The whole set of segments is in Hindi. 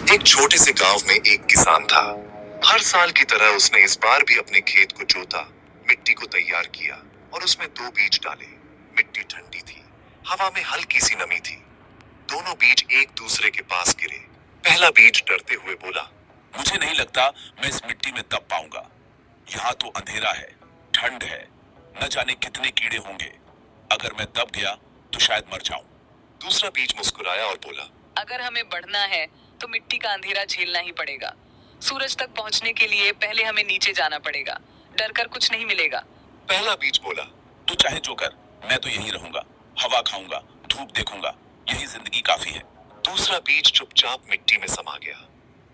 एक छोटे से गांव में एक किसान था। हर साल की तरह उसने इस बार भी अपने खेत को जोता, मिट्टी को तैयार किया और उसमें दो बीज डाले। मिट्टी ठंडी थी, हवा में हल्की सी नमी थी। दोनों बीज एक दूसरे के पास गिरे। पहला बीज डरते हुए बोला, मुझे नहीं लगता मैं इस मिट्टी में दब पाऊंगा। यहाँ तो अंधेरा है, ठंड है, न जाने कितने कीड़े होंगे। अगर मैं दब गया तो शायद मर जाऊं। दूसरा बीज मुस्कुराया और बोला, अगर हमें बढ़ना है तो मिट्टी का अंधेरा झेलना ही पड़ेगा। सूरज तक पहुंचने के लिए पहले हमें नीचे जाना पड़ेगा। डर कर कुछ नहीं मिलेगा। पहला बीज बोला, तू चाहे जो कर, मैं तो यहीं रहूंगा, हवा खाऊंगा, धूप देखूंगा, यही जिंदगी काफी है। दूसरा बीज चुपचाप मिट्टी में समा गया।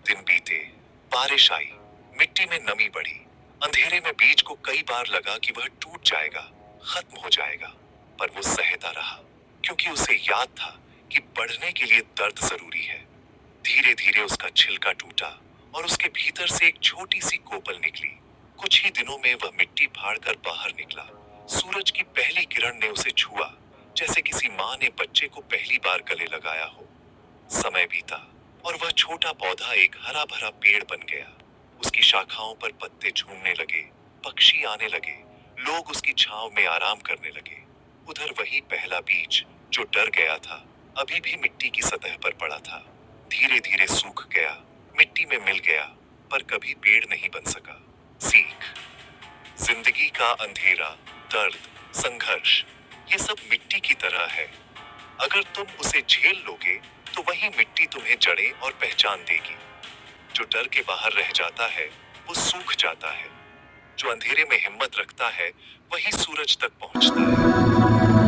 दिन बीते, बारिश आई, मिट्टी में नमी बढ़ी। अंधेरे में बीज को कई बार लगा कि वह टूट जाएगा, खत्म हो जाएगा, पर वो सहता रहा, क्योंकि उसे याद था कि बढ़ने के लिए दर्द जरूरी है। धीरे धीरे उसका छिलका टूटा और उसके भीतर से एक छोटी सी कोपल निकली। कुछ ही दिनों में वह मिट्टी फाड़कर बाहर निकला। सूरज की पहली किरण ने उसे छुआ, जैसे किसी माँ ने बच्चे को पहली बार गले लगाया हो। समय बीता और वह छोटा पौधा एक हरा भरा पेड़ बन गया। उसकी शाखाओं पर पत्ते झूमने लगे, पक्षी आने लगे, लोग उसकी छांव में आराम करने लगे। उधर वही पहला बीज जो डर गया था, अभी भी मिट्टी की सतह पर पड़ा था। धीरे धीरे सूख गया, मिट्टी में मिल गया, पर कभी पेड़ नहीं बन सका। सीख, जिंदगी का अंधेरा, दर्द, संघर्ष, ये सब मिट्टी की तरह है। अगर तुम उसे झेल लोगे तो वही मिट्टी तुम्हें जड़ें और पहचान देगी। जो डर के बाहर रह जाता है वो सूख जाता है। जो अंधेरे में हिम्मत रखता है वही सूरज तक पहुंचता है।